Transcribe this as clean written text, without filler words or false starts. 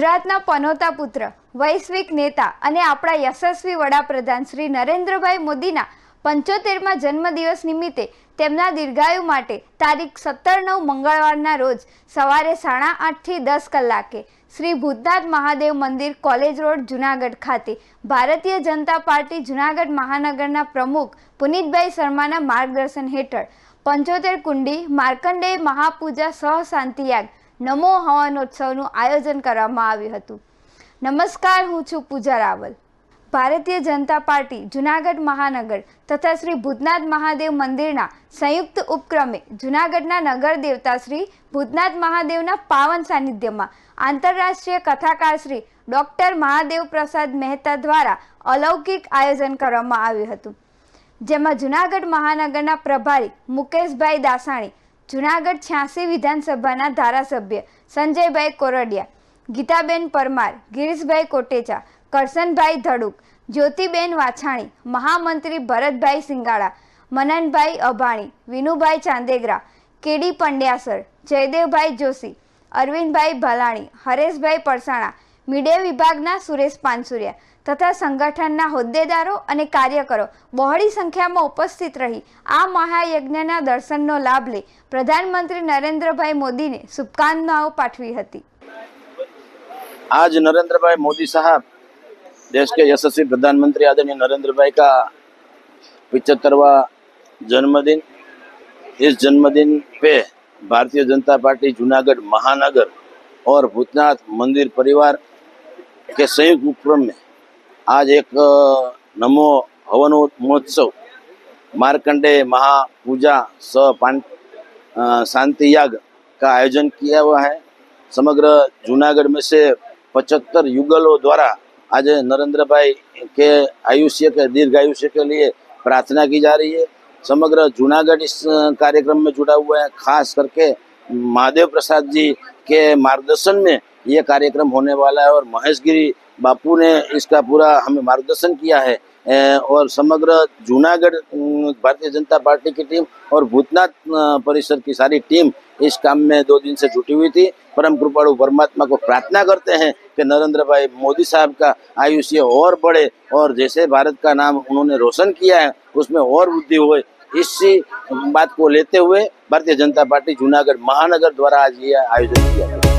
ગુજરાતના પનોતા પુત્ર, વૈશ્વિક નેતા અને આપણા યશસ્વી વડાપ્રધાન શ્રી નરેન્દ્રભાઈ મોદીના 75મા જન્મદિવસ નિમિત્તે તેમના દીર્ઘાયુ માટે તારીખ 17/9 મંગળવારના રોજ સવારે 8:30 થી 10 કલાકે શ્રી ભૂતનાથ મહાદેવ મંદિર, કોલેજ રોડ, જૂનાગઢ ખાતે ભારતીય જનતા પાર્ટી જૂનાગઢ મહાનગરના પ્રમુખ પુનિતભાઈ શર્માના માર્ગદર્શન હેઠળ 75 કુંડી માર્કંડેય મહાપૂજા સહ શાંતિયાગ નમો હવનોત્સવનું આયોજન કરવામાં આવ્યું હતું। નમસ્કાર, હું છું પૂજા રાવલ। ભારતીય જનતા પાર્ટી જૂનાગઢ મહાનગર તથા શ્રી ભૂતનાથ મહાદેવ મંદિરના સંયુક્ત ઉપક્રમે જૂનાગઢના નગર દેવતા શ્રી ભૂતનાથ મહાદેવના પાવન સાનિધ્યમાં આંતરરાષ્ટ્રીય કથાકાર શ્રી ડૉક્ટર મહાદેવ પ્રસાદ મહેતા દ્વારા અલૌકિક આયોજન કરવામાં આવ્યું હતું, જેમાં જૂનાગઢ મહાનગરના પ્રભારી મુકેશભાઈ દાસાણી, જૂનાગઢ 86 વિધાનસભાના ધારાસભ્ય સંજયભાઈ કોરડિયા, ગીતાબેન પરમાર, ગિરીશભાઈ કોટેચા, કરશનભાઈ ધડુક, જ્યોતિબેન વાછાણી, મહામંત્રી ભરતભાઈ સિંગાળા, મનનભાઈ અભાણી, વિનુભાઈ ચાંદેગરા, કેડી પંડ્યાસર, જયદેવભાઈ જોશી, અરવિંદભાઈ ભલાણી, હરેશભાઈ પરસાણા, મીડિયા વિભાગના સુરેશ પાનસુરિયા તથા સંગઠનના હોદ્દેદારો અને કાર્યકરો બહોળી સંખ્યામાં ઉપસ્થિત રહી આ મહાયજ્ઞના દર્શનનો લાભ લઈ પ્રધાનમંત્રી નરેન્દ્રભાई मोदी ने शुभकामनाओं पाठवी हती। आज नरेंद्र भाई मोदी साहब देश के यशस्वी प्रधानमंत्री आदरणीय नरेंद्र भाई का 75वां जन्मदिन, इस जन्मदिन पे भारतीय जनता पार्टी जूनागढ़ महानगर और भूतनाथ मंदिर परिवार के संयुक्त उपक्रम में आज एक नमो हवन महोत्सव मार्कंडेय महापूजा शांति याग का आयोजन किया हुआ है। समग्र जूनागढ़ में से 75 युगलों द्वारा आज नरेंद्र भाई के आयुष्य के दीर्घायुष्य के लिए प्रार्थना की जा रही है। समग्र जूनागढ़ इस कार्यक्रम में जुड़ा हुआ है। खास करके महादेव प्रसाद जी के मार्गदर्शन में ये कार्यक्रम होने वाला है और महेश गिरी बापू ने इसका पूरा हमें मार्गदर्शन किया है और समग्र जूनागढ़ भारतीय जनता पार्टी की टीम और भूतनाथ परिसर की सारी टीम इस काम में 2 दिन से जुटी हुई थी। परम कृपालु परमात्मा को प्रार्थना करते हैं कि नरेंद्र भाई मोदी साहब का आयुष्य और बढ़े और जैसे भारत का नाम उन्होंने रोशन किया है उसमें और वृद्धि हुए। इसी बात को लेते हुए भारतीय जनता पार्टी जूनागढ़ महानगर द्वारा आज ये आयोजन किया गया।